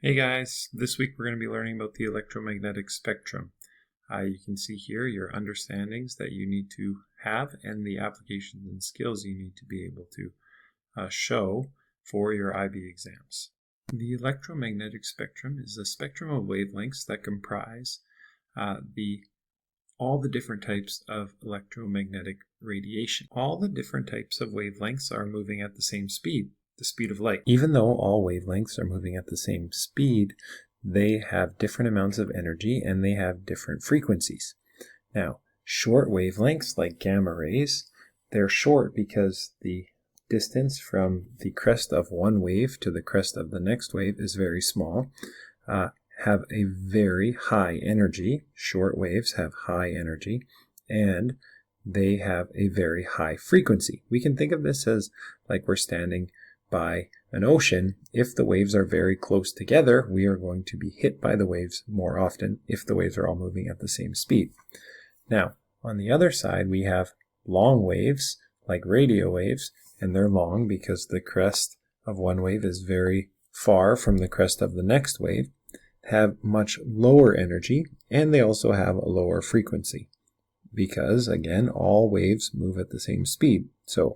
Hey guys, this week we're going to be learning about the electromagnetic spectrum. You can see here your understandings that you need to have and the applications and skills you need to be able to show for your IB exams. The electromagnetic spectrum is a spectrum of wavelengths that comprise all the different types of electromagnetic radiation. All the different types of wavelengths are moving at the same speed, the speed of light. Even though all wavelengths are moving at the same speed, they have different amounts of energy and they have different frequencies. Now, short wavelengths like gamma rays, they're short because the distance from the crest of one wave to the crest of the next wave is very small, have a very high energy. Short waves have high energy, and they have a very high frequency. We can think of this as like we're standing by an ocean. If the waves are very close together, we are going to be hit by the waves more often if the waves are all moving at the same speed. Now, on the other side, we have long waves, like radio waves, and they're long because the crest of one wave is very far from the crest of the next wave, have much lower energy, and they also have a lower frequency because, again, all waves move at the same speed. So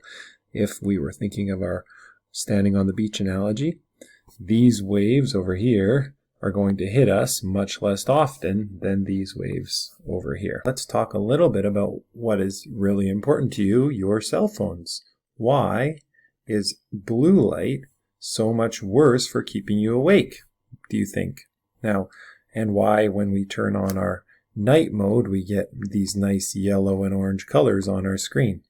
if we were thinking of our standing on the beach analogy, these waves over here are going to hit us much less often than these waves over here. Let's talk a little bit about what is really important to you, your cell phones. Why is blue light so much worse for keeping you awake, do you think? Now, and why when we turn on our night mode, we get these nice yellow and orange colors on our screen.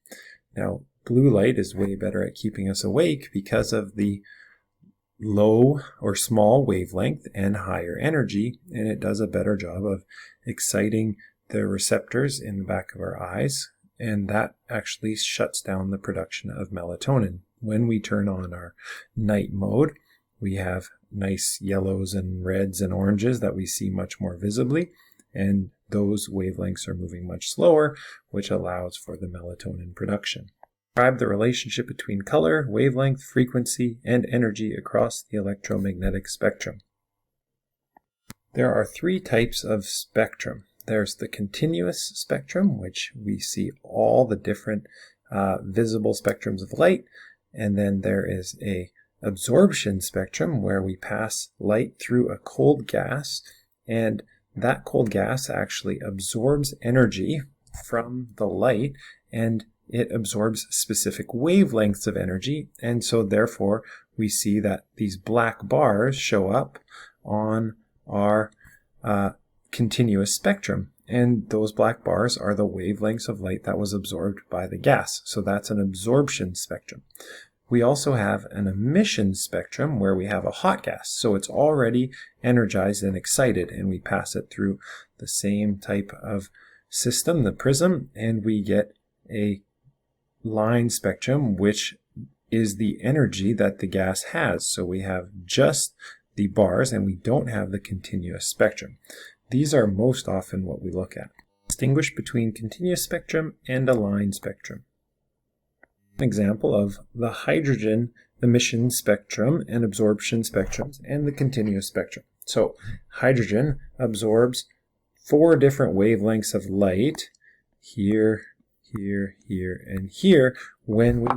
Now, blue light is way better at keeping us awake because of the low or small wavelength and higher energy, and it does a better job of exciting the receptors in the back of our eyes, and that actually shuts down the production of melatonin. When we turn on our night mode, we have nice yellows and reds and oranges that we see much more visibly, and those wavelengths are moving much slower, which allows for the melatonin production. Describe the relationship between color, wavelength, frequency, and energy across the electromagnetic spectrum. There are three types of spectrum. There's the continuous spectrum, which we see all the different visible spectrums of light, and then there is a absorption spectrum where we pass light through a cold gas, and that cold gas actually absorbs energy from the light, and it absorbs specific wavelengths of energy, and so therefore we see that these black bars show up on our continuous spectrum, and those black bars are the wavelengths of light that was absorbed by the gas. So that's an absorption spectrum. We also have an emission spectrum where we have a hot gas, so it's already energized and excited, and we pass it through the same type of system, the prism, and we get a line spectrum, which is the energy that the gas has. So we have just the bars and we don't have the continuous spectrum. These are most often what we look at. Distinguish between continuous spectrum and a line spectrum. An example of the hydrogen emission spectrum and absorption spectrums and the continuous spectrum. So hydrogen absorbs 4 different wavelengths of light, here, here, here, and here, when we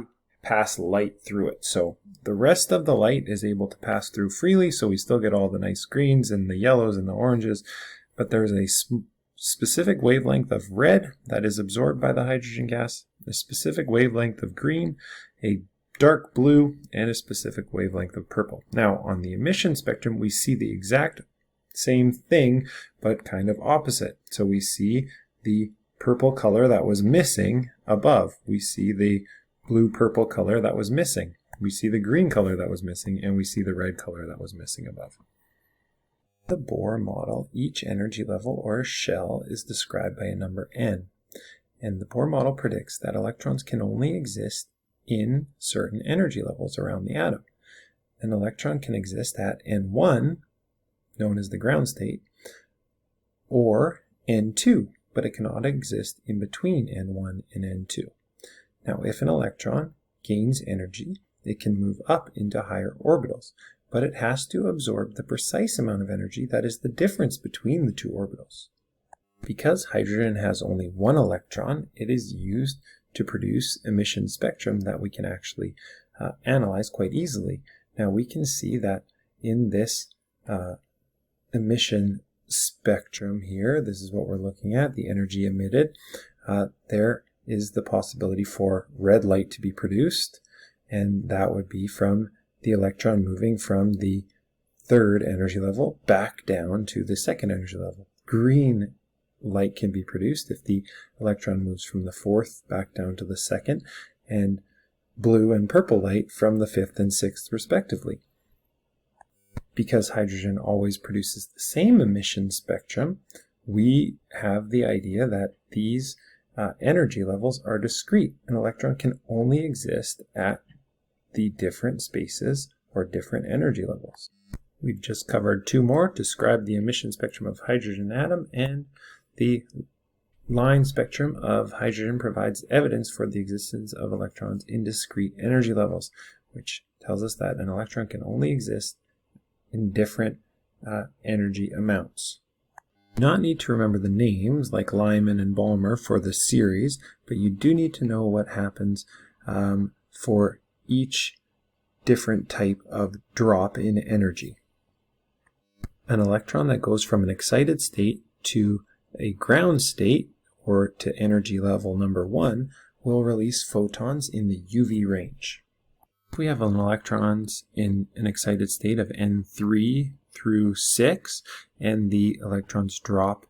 pass light through it. So the rest of the light is able to pass through freely, so we still get all the nice greens and the yellows and the oranges, but there's a specific wavelength of red that is absorbed by the hydrogen gas, a specific wavelength of green, a dark blue, and a specific wavelength of purple. Now, on the emission spectrum, we see the exact same thing, but kind of opposite. So we see the purple color that was missing above. We see the blue-purple color that was missing. We see the green color that was missing, and we see the red color that was missing above. The Bohr model, each energy level or shell is described by a number n, and the Bohr model predicts that electrons can only exist in certain energy levels around the atom. An electron can exist at n1, known as the ground state, or n2, but it cannot exist in between n1 and n2. Now, if an electron gains energy, it can move up into higher orbitals, but it has to absorb the precise amount of energy that is the difference between the two orbitals. Because hydrogen has only one electron, it is used to produce emission spectrum that we can actually analyze quite easily. Now we can see that in this emission spectrum here, this is what we're looking at, the energy emitted, there is the possibility for red light to be produced, and that would be from the electron moving from the third energy level back down to the second energy level. Green light can be produced if the electron moves from the fourth back down to the second, and blue and purple light from the fifth and sixth respectively. Because hydrogen always produces the same emission spectrum, we have the idea that these energy levels are discrete. An electron can only exist at the different spaces or different energy levels. We've just covered two more, described the emission spectrum of hydrogen atom, and the line spectrum of hydrogen provides evidence for the existence of electrons in discrete energy levels, which tells us that an electron can only exist in different energy amounts. You do not need to remember the names like Lyman and Balmer for the series, but you do need to know what happens for each different type of drop in energy. An electron that goes from an excited state to a ground state, or to energy level number 1, will release photons in the UV range. If we have an electrons in an excited state of N3 through 6, and the electrons drop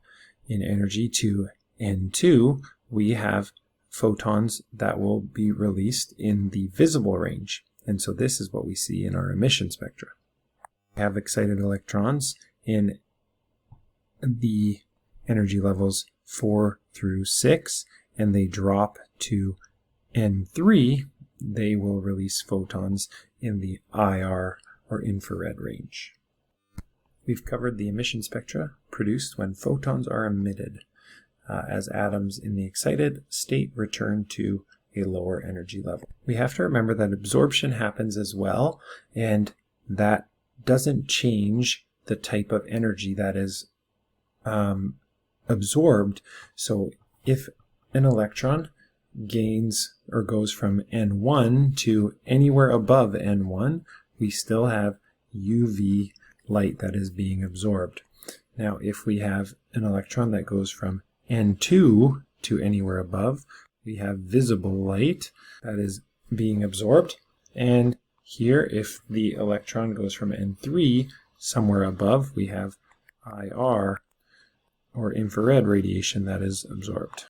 in energy to N2, we have photons that will be released in the visible range. And so this is what we see in our emission spectra. We have excited electrons in the energy levels 4 through 6, and they drop to N3, they will release photons in the IR or infrared range. We've covered the emission spectra produced when photons are emitted as atoms in the excited state return to a lower energy level. We have to remember that absorption happens as well, and that doesn't change the type of energy that is absorbed. So if an electron gains or goes from N1 to anywhere above N1, we still have UV light that is being absorbed. Now if we have an electron that goes from N2 to anywhere above, we have visible light that is being absorbed. And here, if the electron goes from N3 somewhere above, we have IR or infrared radiation that is absorbed.